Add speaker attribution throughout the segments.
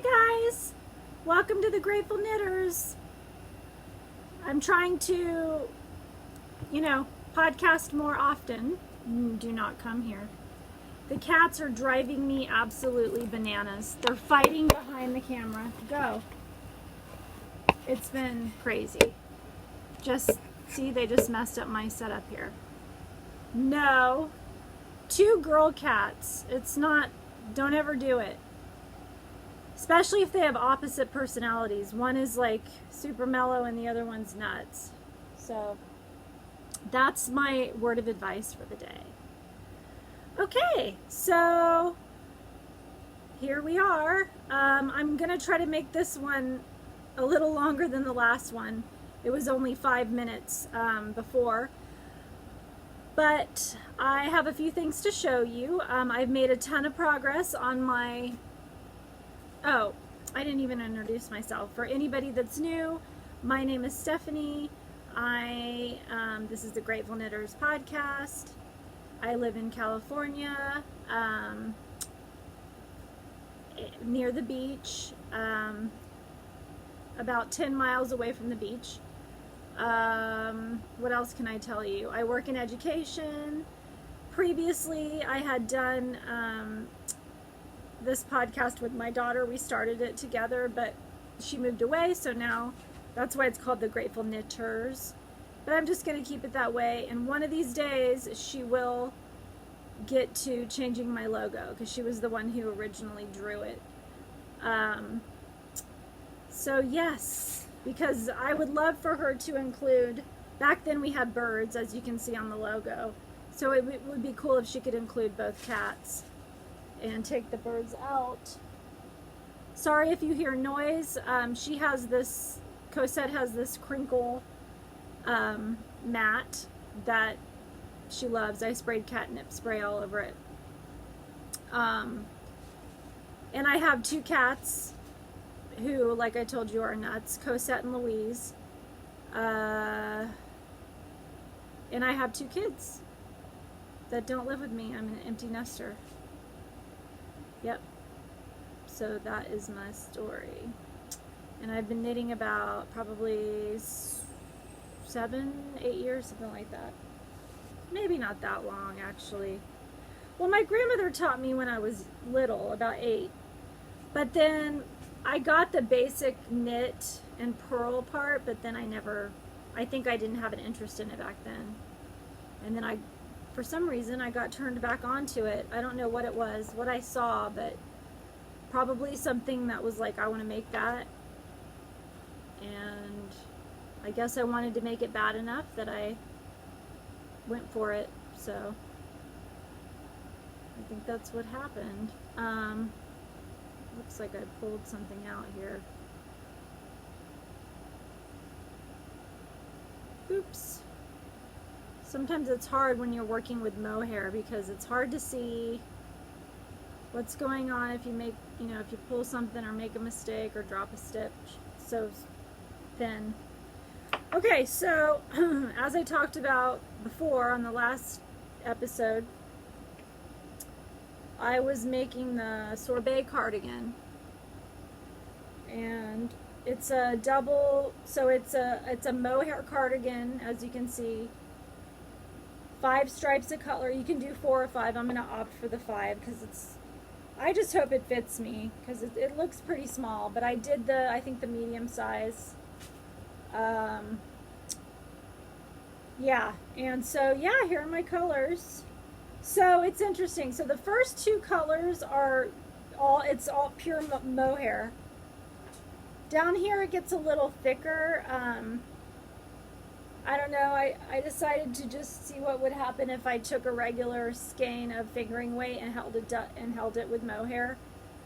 Speaker 1: Hi guys! Welcome to the Grateful Knitters. I'm trying to, podcast more often. Do not come here. The cats are driving me absolutely bananas. They're fighting behind the camera. Go. It's been crazy. See, they just messed up my setup here. No. 2 girl cats. Don't ever do it. Especially if they have opposite personalities. One is like super mellow and the other one's nuts. So that's my word of advice for the day. Okay, so here we are. I'm going to try to make this one a little longer than the last one. It was only 5 minutes before. But I have a few things to show you. I've made a ton of progress on my... Oh, I didn't even introduce myself. For anybody that's new, my name is Stephanie. This is the Grateful Knitters podcast. I live in California, near the beach, about 10 miles away from the beach. What else can I tell you? I work in education. Previously, I had done this podcast with my daughter. We started it together, but she moved away, so now that's why it's called the Grateful Knitters. But I'm just going to keep it that way, and one of these days she will get to changing my logo, because she was the one who originally drew it. So yes, because I would love for her to include, back then we had birds, as you can see on the logo, so it would be cool if she could include both cats and take the birds out. Sorry if you hear noise. She has this, Cosette has this crinkle mat that she loves. I sprayed catnip spray all over it. And I have 2 cats who, like I told you, are nuts, Cosette and Louise. And I have 2 kids that don't live with me. I'm an empty nester. Yep. So that is my story. And I've been knitting about probably 7, 8 years, something like that. Maybe not that long, actually. Well, my grandmother taught me when I was little, about 8. But then I got the basic knit and purl part, but then I think I didn't have an interest in it back then. And then for some reason, I got turned back onto it. I don't know what it was, what I saw, but probably something that was like, I want to make that. And I guess I wanted to make it bad enough that I went for it. So I think that's what happened. Looks like I pulled something out here. Oops. Sometimes it's hard when you're working with mohair because it's hard to see what's going on if you make, if you pull something or make a mistake or drop a stitch so thin. Okay, so as I talked about before on the last episode, I was making the Sorbet cardigan, and it's a double, so it's a mohair cardigan, as you can see. 5 stripes of color. You can do 4 or 5. I'm going to opt for the 5 because I just hope it fits me because it looks pretty small, but I did I think the medium size. Yeah, and so yeah, here are my colors. So it's interesting. So the first 2 colors are it's all pure mohair. Down here it gets a little thicker. I don't know, I decided to just see what would happen if I took a regular skein of fingering weight and held it with mohair,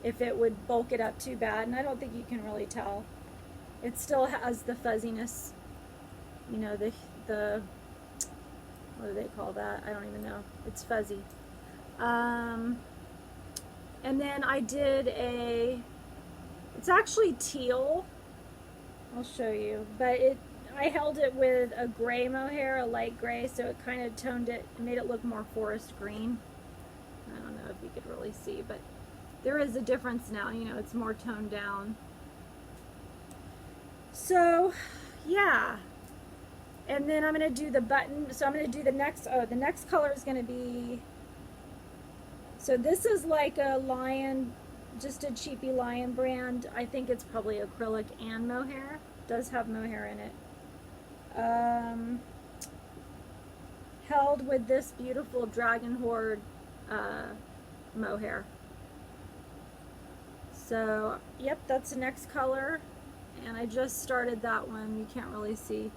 Speaker 1: if it would bulk it up too bad, and I don't think you can really tell. It still has the fuzziness, the what do they call that? I don't even know. It's fuzzy. And then I did it's actually teal. I'll show you, but I held it with a gray mohair, a light gray, so it kind of toned it, made it look more forest green. I don't know if you could really see, but there is a difference now, you know, it's more toned down. So, yeah. And then I'm going to do the button. So I'm going to do the next color is going to be, so this is like a lion, just a cheapy lion brand. I think it's probably acrylic and mohair. It does have mohair in it. Held with this beautiful Dragon Horde mohair. So, yep, that's the next color. And I just started that one. You can't really see.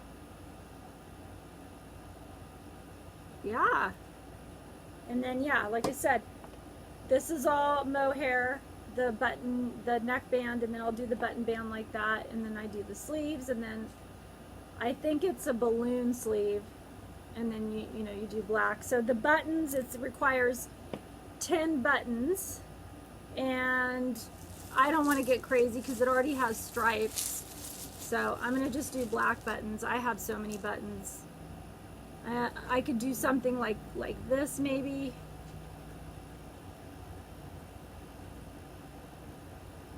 Speaker 1: Yeah. And then, yeah, like I said, this is all mohair, the button, the neckband, and then I'll do the button band like that. And then I do the sleeves, and then I think it's a balloon sleeve. And then, you know, you do black. So the buttons, it requires 10 buttons. And I don't want to get crazy because it already has stripes. So I'm going to just do black buttons. I have so many buttons. I could do something like this maybe.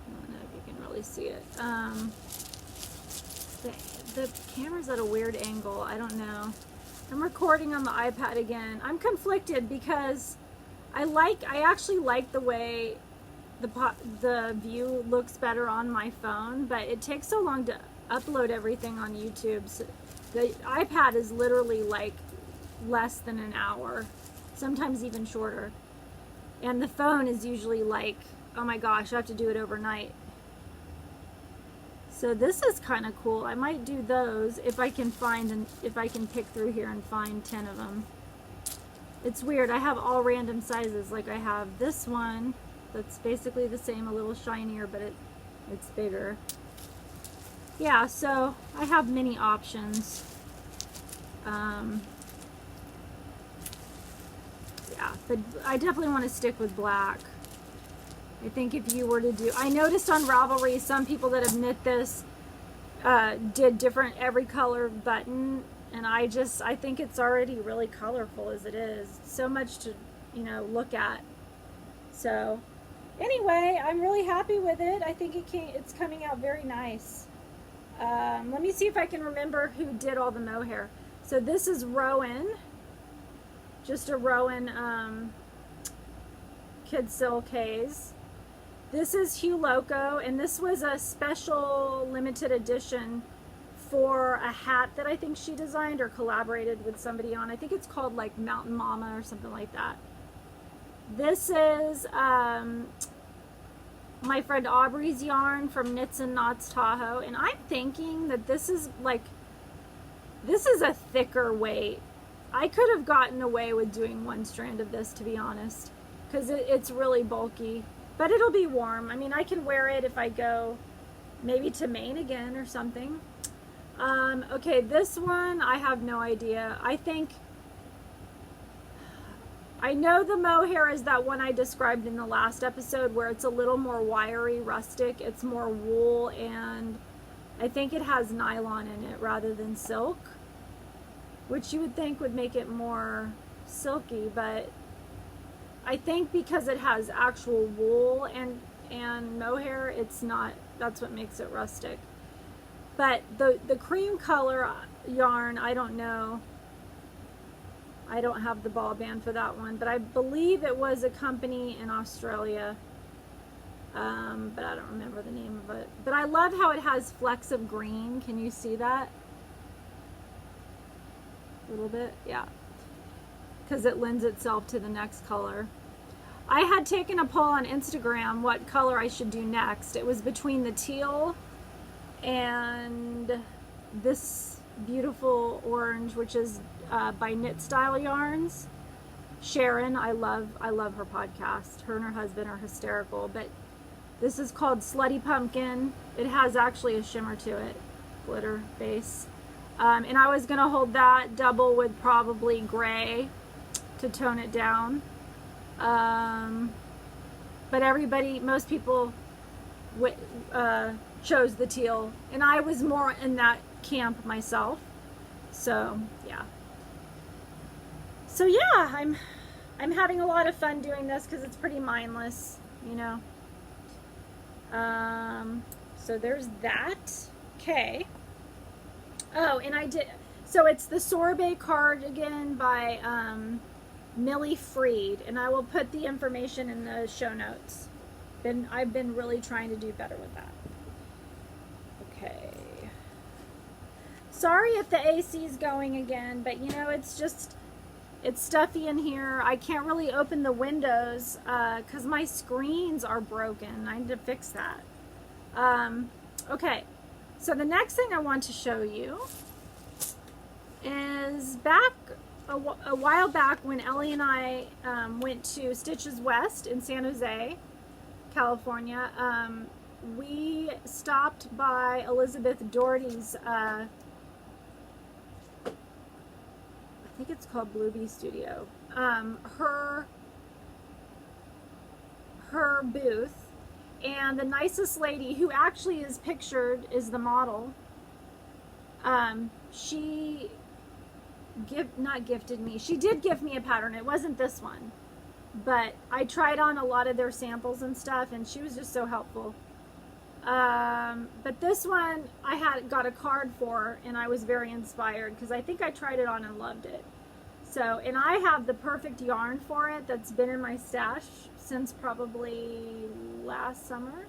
Speaker 1: I don't know if you can really see it. The camera's at a weird angle. I don't know. I'm recording on the iPad again. I'm conflicted because I actually like the way the view looks better on my phone, but it takes so long to upload everything on YouTube. So the iPad is literally like less than an hour, sometimes even shorter. And the phone is usually like, oh my gosh, I have to do it overnight. So this is kind of cool. I might do those if I can pick through here and find 10 of them. It's weird. I have all random sizes. Like I have this one that's basically the same, a little shinier, but it's bigger. Yeah, so I have many options. Yeah, but I definitely want to stick with black. I think if you were to do, I noticed on Ravelry, some people that have knit this did different every color button, and I think it's already really colorful as it is. So much to, you know, look at. So anyway, I'm really happy with it. I think it's coming out very nice. Let me see if I can remember who did all the mohair. So this is Rowan, just a Rowan Kid Silk Haze. This is Hugh Loco, and this was a special limited edition for a hat that I think she designed or collaborated with somebody on. I think it's called like Mountain Mama or something like that. This is my friend Aubrey's yarn from Knits and Knots Tahoe, and I'm thinking that this is a thicker weight. I could have gotten away with doing one strand of this, to be honest, because it's really bulky, but it'll be warm. I mean, I can wear it if I go maybe to Maine again or something. Okay, this one, I have no idea. I know the mohair is that one I described in the last episode where it's a little more wiry, rustic. It's more wool, and I think it has nylon in it rather than silk, which you would think would make it more silky, but I think because it has actual wool and mohair, it's not, that's what makes it rustic. But the cream color yarn, I don't know. I don't have the ball band for that one, but I believe it was a company in Australia, but I don't remember the name of it. But I love how it has flecks of green. Can you see that? A little bit, yeah, because it lends itself to the next color. I had taken a poll on Instagram what color I should do next. It was between the teal and this beautiful orange, which is by Knit Style Yarns. Sharon, I love her podcast. Her and her husband are hysterical, but this is called Slutty Pumpkin. It has actually a shimmer to it, glitter base. And I was gonna hold that double with probably gray to tone it down. But most people chose the teal, and I was more in that camp myself. So yeah. So yeah, I'm having a lot of fun doing this because it's pretty mindless, you know. So there's that. Okay. Oh, and I did, so it's the Sorbet cardigan by Mille Freed, and I will put the information in the show notes. I've been really trying to do better with that. Okay. Sorry if the AC is going again, but you know, it's stuffy in here. I can't really open the windows because my screens are broken. I need to fix that. Okay, so the next thing I want to show you is back a while back when Ellie and I went to Stitches West in San Jose, California. We stopped by Elizabeth Doherty's, I think it's called Blue Bee Studio, her booth, and the nicest lady, who actually is pictured, is the model. She not gifted me. She did give me a pattern. It wasn't this one, but I tried on a lot of their samples and stuff, and she was just so helpful. But this one I got a card for, and I was very inspired because I think I tried it on and loved it. So, and I have the perfect yarn for it that's been in my stash since probably last summer.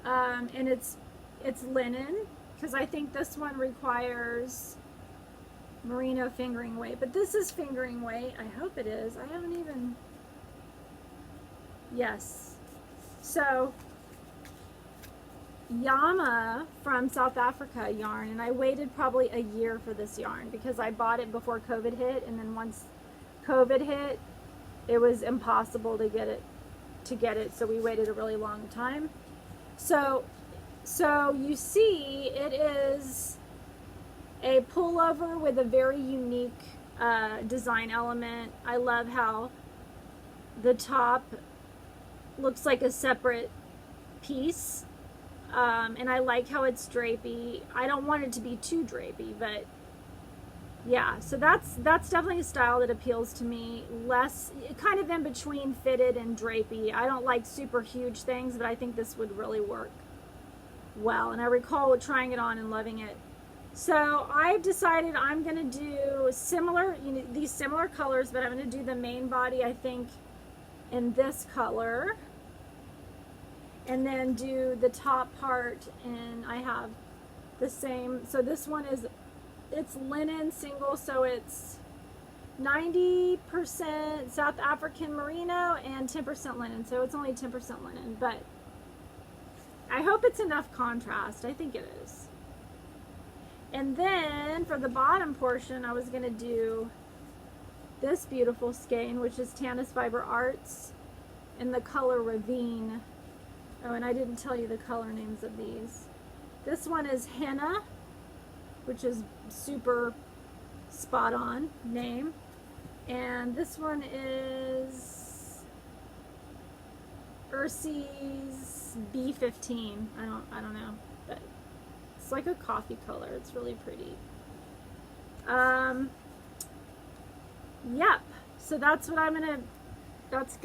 Speaker 1: And it's linen, because I think this one requires merino fingering weight, but this is fingering weight. I hope it is. I haven't even, yes. So Yama from South Africa yarn, and I waited probably a year for this yarn because I bought it before COVID hit, and then once COVID hit, it was impossible to get it, so we waited a really long time. So you see, it is a pullover with a very unique design element. I love how the top looks like a separate piece, and I like how it's drapey. I don't want it to be too drapey, but yeah, so that's definitely a style that appeals to me. Less, kind of in between fitted and drapey. I don't like super huge things, but I think this would really work well, and I recall trying it on and loving it. So I've decided I'm going to do similar, these similar colors, but I'm going to do the main body, I think, in this color, and then do the top part, and I have the same. So this one it's linen single, so it's 90% South African merino and 10% linen, so it's only 10% linen, but I hope it's enough contrast. I think it is. And then for the bottom portion, I was going to do this beautiful skein, which is Tanis Fiber Arts in the color Ravine. Oh, and I didn't tell you the color names of these. This one is Henna, which is super spot on name. And this one is Ursi's B15. I don't know, but it's like a coffee color. It's really pretty. Yep. So that's what that's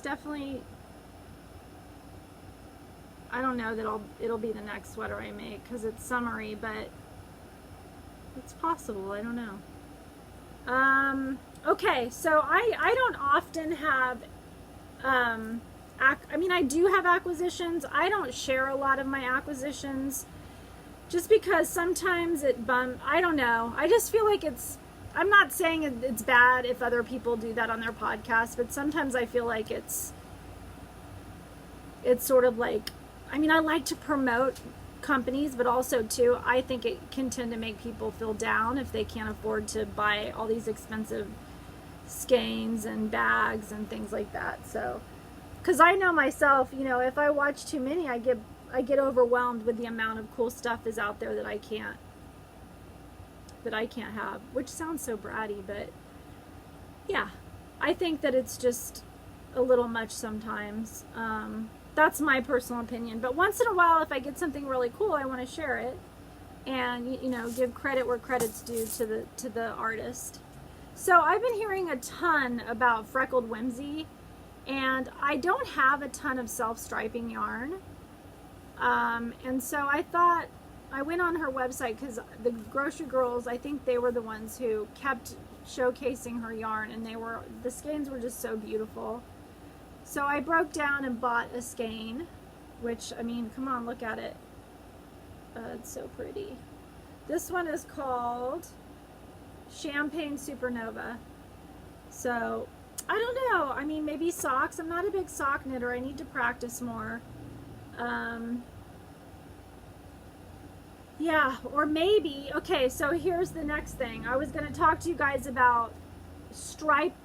Speaker 1: definitely, I don't know that it'll be the next sweater I make because it's summery, but it's possible. I don't know. Okay, so I don't often have, I mean, I do have acquisitions. I don't share a lot of my acquisitions just because sometimes I don't know. I just feel like I'm not saying it's bad if other people do that on their podcast, but sometimes I feel like it's sort of like, I mean, I like to promote companies, but also too, I think it can tend to make people feel down if they can't afford to buy all these expensive skeins and bags and things like that. So, because I know myself, if I watch too many, I get overwhelmed with the amount of cool stuff is out there that I can't have, which sounds so bratty, but yeah, I think that it's just a little much sometimes. That's my personal opinion, but once in a while, if I get something really cool, I want to share it and give credit where credit's due to the artist. So I've been hearing a ton about Freckled Whimsy, and I don't have a ton of self-striping yarn, And so I thought, I went on her website because the Grocery Girls, I think they were the ones who kept showcasing her yarn, and the skeins were just so beautiful. So I broke down and bought a skein, which, I mean, come on, look at it. It's so pretty. This one is called Champagne Supernova. So I don't know. I mean, maybe socks. I'm not a big sock knitter. I need to practice more. Yeah, or maybe, okay, so here's the next thing. I was going to talk to you guys about striped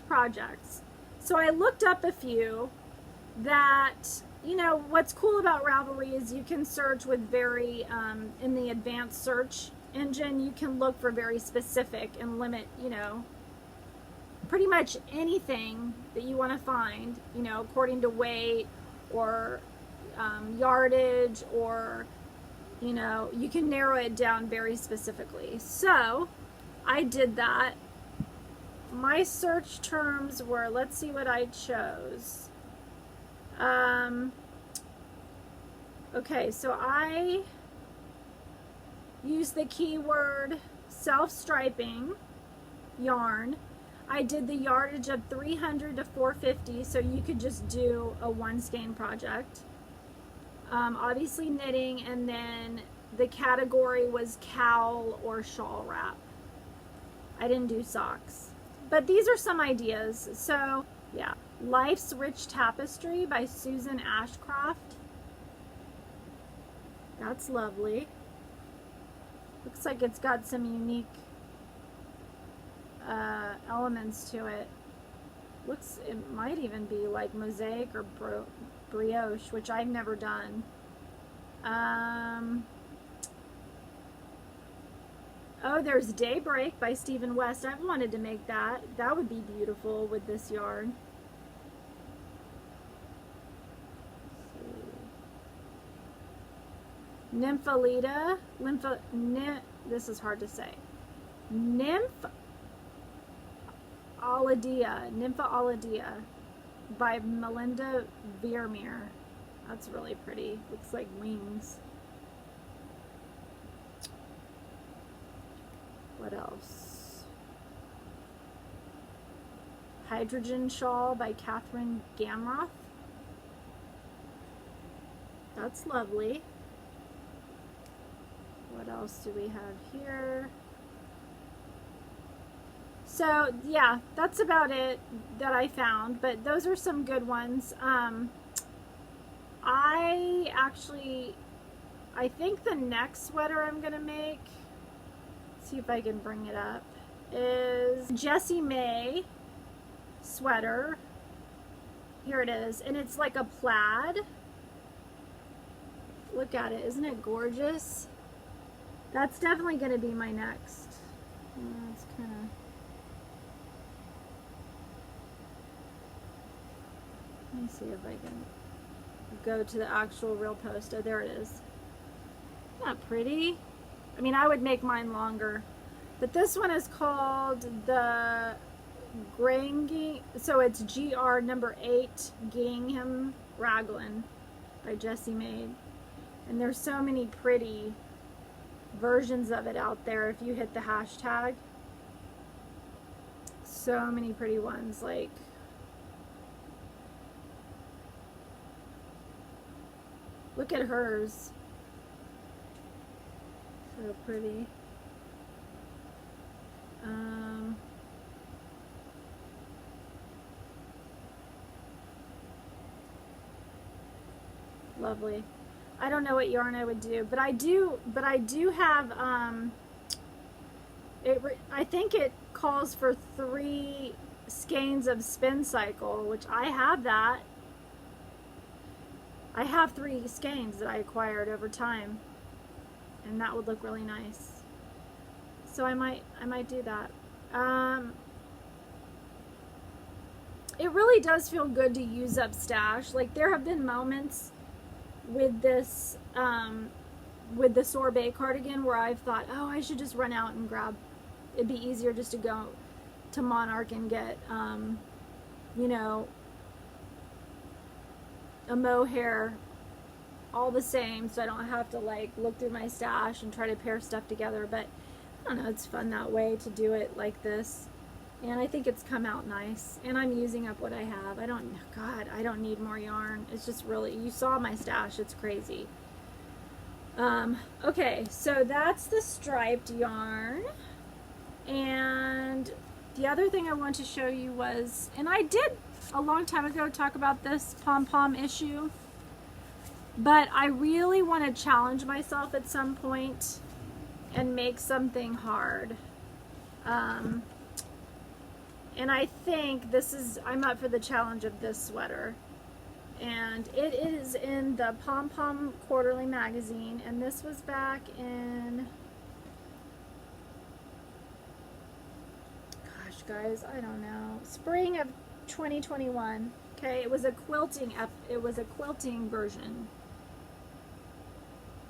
Speaker 1: projects. So I looked up a few that, you know, what's cool about Ravelry is you can search with in the advanced search engine, you can look for very specific and limit, you know, pretty much anything that you want to find, you know, according to weight or yardage, or, you know, you can narrow it down very specifically. So I did that. My search terms were, let's see what I chose. Okay, so I used the keyword self-striping yarn. I did the yardage of 300 to 450, so you could just do a one skein project. Obviously knitting, and then the category was cowl or shawl wrap. I didn't do socks, but these are some ideas. So yeah, Life's Rich Tapestry by Susan Ashcroft. That's lovely. Looks like it's got some unique elements to it. It might even be like mosaic or brioche, which I've never done. Oh, there's Daybreak by Stephen West. I've wanted to make that. That would be beautiful with this yarn. Nymphalida. This is hard to say. Nymphalidea by Melinda Vermeer. That's really pretty. Looks like wings. What else? Hydrogen Shawl by Catherine Gamroth. That's lovely. What else do we have here? So yeah, that's about it that I found, but those are some good ones. I think the next sweater I'm gonna make, see if I can bring it up, is Jessie May sweater. Here it is, and it's like a plaid. Look at it, isn't it gorgeous? That's definitely gonna be my next. It's kind of, let me see if I can go to the actual real post. Oh, there it is. Isn't that pretty? I mean, I would make mine longer, but this one is called the Granging. So it's GR number 8 Gingham Raglan by Jessie Maed, and there's so many pretty versions of it out there. If you hit the hashtag, so many pretty ones. Like, look at hers. So pretty. Lovely. I don't know what yarn I would do, but I do have, I think it calls for 3 skeins of spin cycle, which I have that. I have 3 skeins that I acquired over time, and that would look really nice. So I might do that. It really does feel good to use up stash. Like, there have been moments with this, with the Sorbet cardigan where I've thought, oh, I should just run out and grab, it'd be easier just to go to Monarch and get, you know, a mohair all the same, so I don't have to like look through my stash and try to pair stuff together. But I don't know, it's fun that way to do it like this. And I think it's come out nice. And I'm using up what I have. I don't need more yarn. It's just really, you saw my stash, it's crazy. Okay, so that's the striped yarn. And the other thing I want to show you was, and I did a long time ago talk about this pom-pom issue, but I really want to challenge myself at some point and make something hard. And I think I'm up for the challenge of this sweater. And it is in the Pom Pom Quarterly magazine, and this was back in, gosh guys, I don't know, spring of 2021. Okay, it was a quilting version.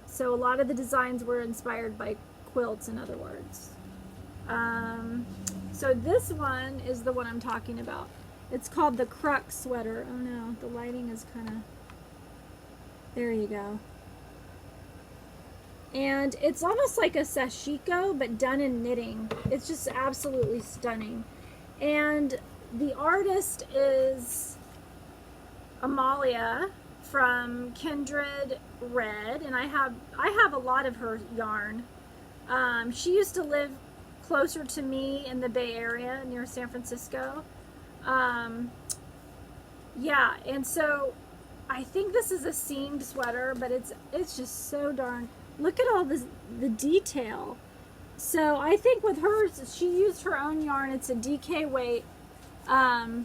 Speaker 1: So a lot of the designs were inspired by quilts, in other words. So this one is the one I'm talking about. It's called the Crux sweater. Oh no, the lighting is kind of, there you go. And it's almost like a sashiko, but done in knitting. It's just absolutely stunning. And the artist is Amalia from Kindred Red, and I have a lot of her yarn. She used to live closer to me in the Bay Area near San Francisco. Yeah, and so I think this is a seamed sweater, but it's just so darn, look at all the detail. So I think with hers, she used her own yarn. It's a DK weight. I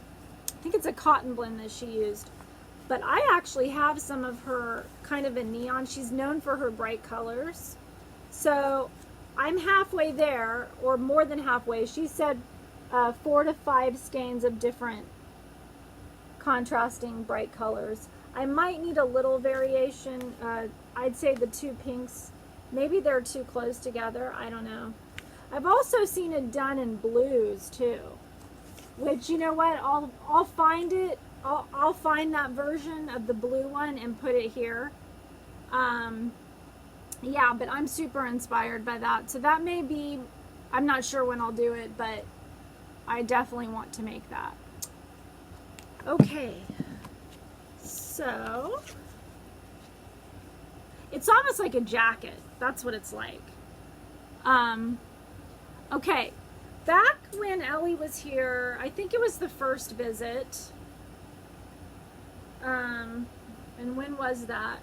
Speaker 1: think it's a cotton blend that she used. But I actually have some of her kind of a neon. She's known for her bright colors. So I'm halfway there, or more than halfway. She said 4 to 5 skeins of different contrasting bright colors. I might need a little variation. I'd say the 2 pinks, maybe they're too close together. I don't know. I've also seen it done in blues too, which, you know what, I'll find it. I'll find that version of the blue one and put it here. Yeah, but I'm super inspired by that. So that may be, I'm not sure when I'll do it, but I definitely want to make that. Okay, so it's almost like a jacket. That's what it's like. Okay, back when Ellie was here, I think it was the first visit. And when was that?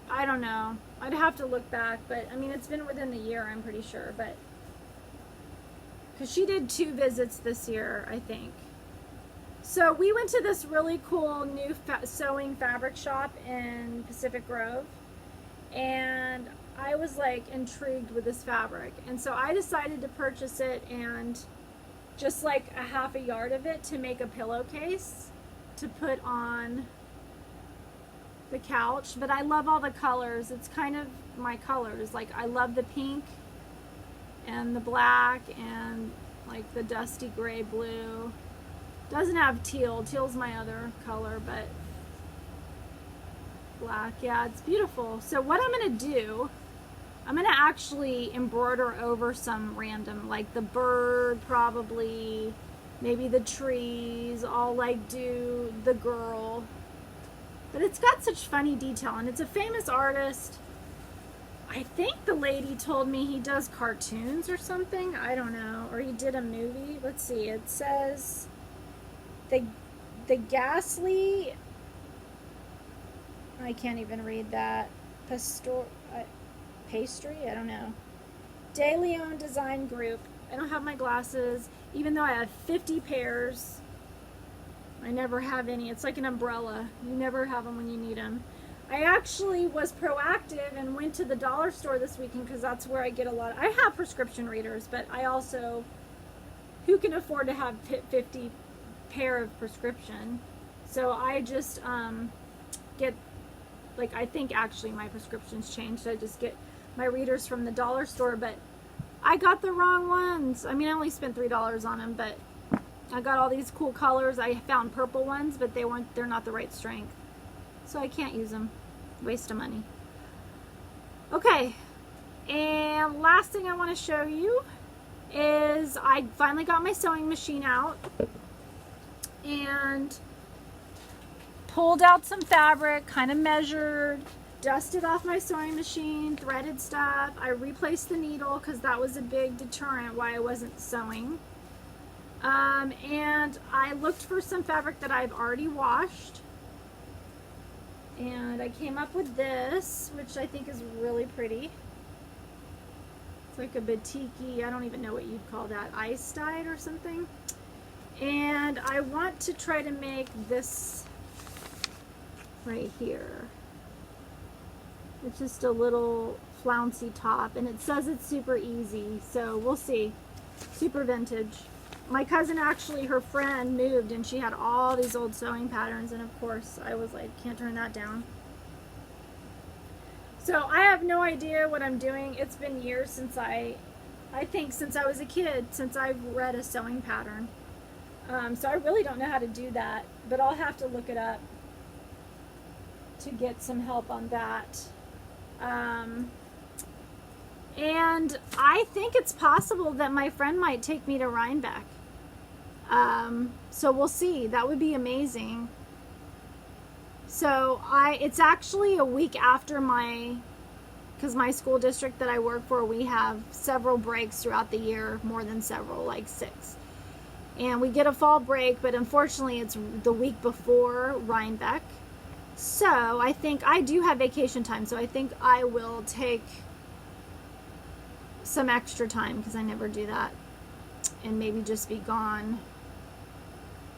Speaker 1: I don't know. I'd have to look back, but I mean, it's been within the year, I'm pretty sure, but because she did 2 visits this year, I think. So we went to this really cool new sewing fabric shop in Pacific Grove, and I was like intrigued with this fabric, and so I decided to purchase it and just like a half a yard of it to make a pillowcase to put on the couch. But I love all the colors. It's kind of my colors. Like, I love the pink and the black and like the dusty gray blue. Doesn't have teal. Teal's my other color, but black. Yeah, it's beautiful. So what I'm gonna do, I'm gonna actually embroider over some random, like the bird probably, maybe the trees. I'll like do the girl. But it's got such funny detail, and it's a famous artist. I think the lady told me he does cartoons or something. I don't know. Or he did a movie. Let's see. It says the Ghastly, I can't even read that. Pastry? I don't know. De Leon Design Group. I don't have my glasses, even though I have 50 pairs. I never have any. It's like an umbrella. You never have them when you need them. I actually was proactive and went to the dollar store this weekend because that's where I get a lot. I have prescription readers, but I also, who can afford to have 50 pair of prescription? So I just get, like, I think actually my prescription's changed. I just get my readers from the dollar store, but I got the wrong ones. I mean, I only spent $3 on them, but I got all these cool colors. I found purple ones, but they're not the right strength. So I can't use them. Waste of money. Okay. And last thing I want to show you is I finally got my sewing machine out and pulled out some fabric, kind of measured, dusted off my sewing machine, threaded stuff. I replaced the needle because that was a big deterrent why I wasn't sewing. And I looked for some fabric that I've already washed. And I came up with this, which I think is really pretty. It's like a batik-y, I don't even know what you'd call that, ice dyed or something. And I want to try to make this right here. It's just a little flouncy top, and it says it's super easy, so we'll see. Super vintage. My cousin actually, her friend moved and she had all these old sewing patterns, and of course I was like, can't turn that down. So I have no idea what I'm doing. It's been years since I think since I was a kid, since I've read a sewing pattern. So I really don't know how to do that, but I'll have to look it up to get some help on that. And I think it's possible that my friend might take me to Rhinebeck. So we'll see. That would be amazing. So it's actually a week after because my school district that I work for, we have several breaks throughout the year, more than several, like 6. And we get a fall break, but unfortunately it's the week before Rhinebeck. So I think I do have vacation time, so I think I will take some extra time because I never do that, and maybe just be gone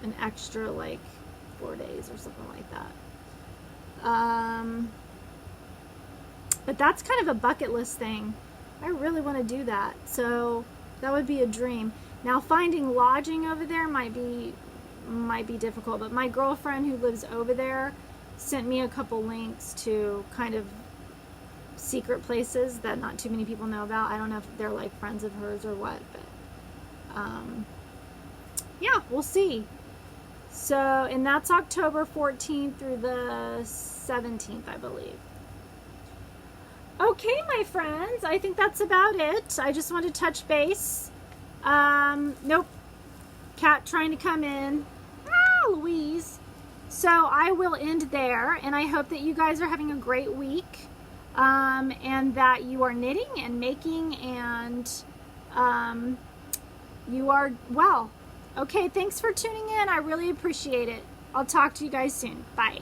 Speaker 1: an extra like 4 days or something like that. But that's kind of a bucket list thing. I really want to do that, so that would be a dream. Now finding lodging over there might be difficult, but my girlfriend who lives over there sent me a couple links to kind of secret places that not too many people know about. I don't know if they're like friends of hers or what, but yeah, we'll see. So, and that's October 14th through the 17th, I believe. Okay, my friends, I think that's about it. I just want to touch base. Nope. Cat trying to come in. Ah, Louise. So I will end there, and I hope that you guys are having a great week, and that you are knitting and making, and you are well. Okay, thanks for tuning in. I really appreciate it. I'll talk to you guys soon. Bye.